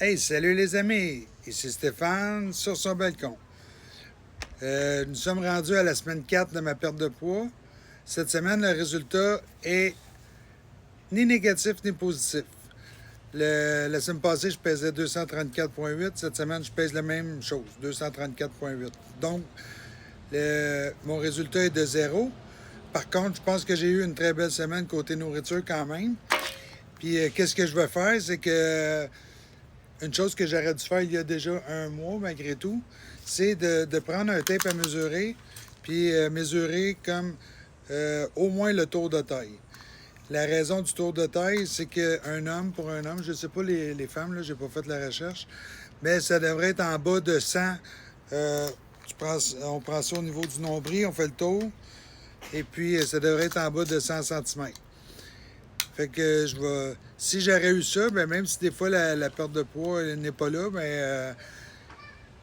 Hey, salut les amis! Ici Stéphane sur son balcon. Nous sommes rendus à la semaine 4 de ma perte de poids. Cette semaine, le résultat est ni négatif ni positif. La semaine passée, je pesais 234,8. Cette semaine, je pèse la même chose, 234,8. Donc, mon résultat est de 0. Par contre, je pense que j'ai eu une très belle semaine côté nourriture quand même. Puis, qu'est-ce que je vais faire? C'est que une chose que j'aurais dû faire il y a déjà un mois, malgré tout, c'est de prendre un tape à mesurer, puis mesurer comme au moins le tour de taille. La raison du tour de taille, c'est qu'un homme, pour un homme, je ne sais pas les femmes, là, j'ai pas fait la recherche, mais ça devrait être en bas de 100. On prend ça au niveau du nombril, on fait le tour, et puis ça devrait être en bas de 100 cm. Fait que si j'aurais eu ça, ben même si des fois la perte de poids n'est pas là, ben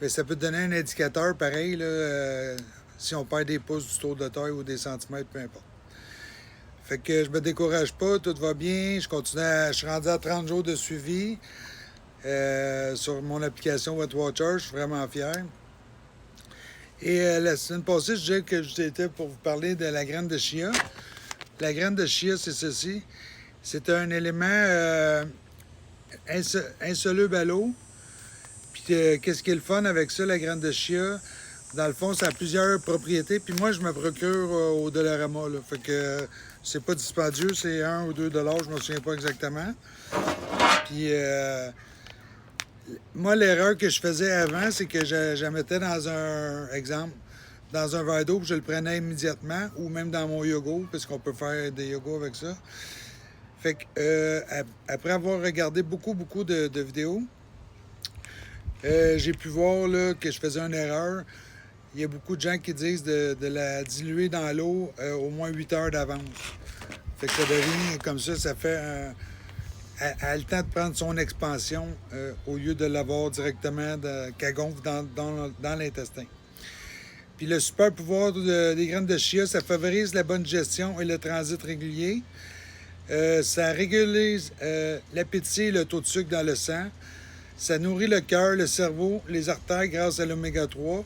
ça peut te donner un indicateur pareil, là, si on perd des pouces du tour de taille ou des centimètres, peu importe. Fait que je me décourage pas, tout va bien. Je suis rendu à 30 jours de suivi sur mon application Weight Watchers. Je suis vraiment fier. Et la semaine passée, je disais que j'étais pour vous parler de la graine de chia. La graine de chia, c'est ceci. C'est un élément insoluble à l'eau. Puis qu'est-ce qui est le fun avec ça, la graine de chia? Dans le fond, ça a plusieurs propriétés. Puis moi, je me procure au Dollarama. Là. Fait que c'est pas dispendieux, c'est 1 ou 2 dollars, je me souviens pas exactement. Puis moi, l'erreur que je faisais avant, c'est que je la mettais dans dans un verre d'eau, puis je le prenais immédiatement, ou même dans mon yogourt, parce qu'on peut faire des yogourts avec ça. Fait que après avoir regardé beaucoup de vidéos, j'ai pu voir là, que je faisais une erreur. Il y a beaucoup de gens qui disent de la diluer dans l'eau au moins 8 heures d'avance. Fait que ça devient comme ça fait elle a le temps de prendre son expansion au lieu de l'avoir directement qu'elle gonfle dans l'intestin. Puis le super pouvoir des graines de chia, ça favorise la bonne gestion et le transit régulier. Ça régulise l'appétit et le taux de sucre dans le sang. Ça nourrit le cœur, le cerveau, les artères grâce à l'oméga 3.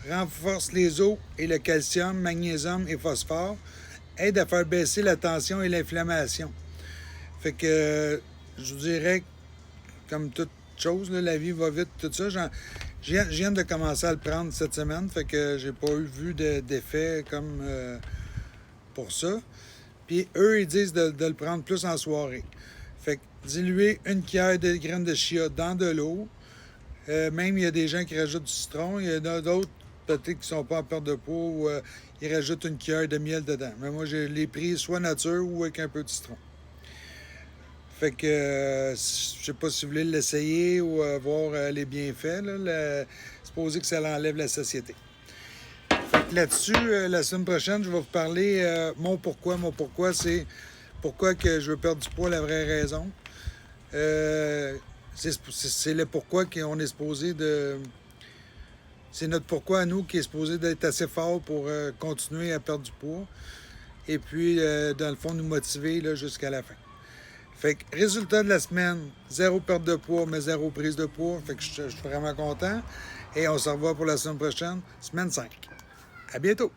Renforce les os et le calcium, magnésium et phosphore. Aide à faire baisser la tension et l'inflammation. Fait que je vous dirais, comme toute chose, là, la vie va vite, tout ça. Je viens de commencer à le prendre cette semaine, fait que j'ai pas vu d'effet comme pour ça. Puis eux, ils disent de le prendre plus en soirée. Fait que diluer une cuillère de graines de chia dans de l'eau. Même, il y a des gens qui rajoutent du citron. Il y en a d'autres, peut-être, qui ne sont pas en perte de poids ou ils rajoutent une cuillère de miel dedans. Mais moi, je l'ai pris soit nature ou avec un peu de citron. Fait que, je sais pas si vous voulez l'essayer ou voir les bienfaits. Là, supposé que ça enlève la satiété. Fait que là-dessus, la semaine prochaine, je vais vous parler mon pourquoi. Mon pourquoi, c'est pourquoi que je veux perdre du poids, la vraie raison. C'est le pourquoi qu'on est supposé de... C'est notre pourquoi à nous qui est supposé d'être assez fort pour continuer à perdre du poids. Et puis, dans le fond, nous motiver là, jusqu'à la fin. Fait que, résultat de la semaine, 0 perte de poids, mais 0 prise de poids. Fait que je suis vraiment content. Et on se revoit pour la semaine prochaine, semaine 5. À bientôt!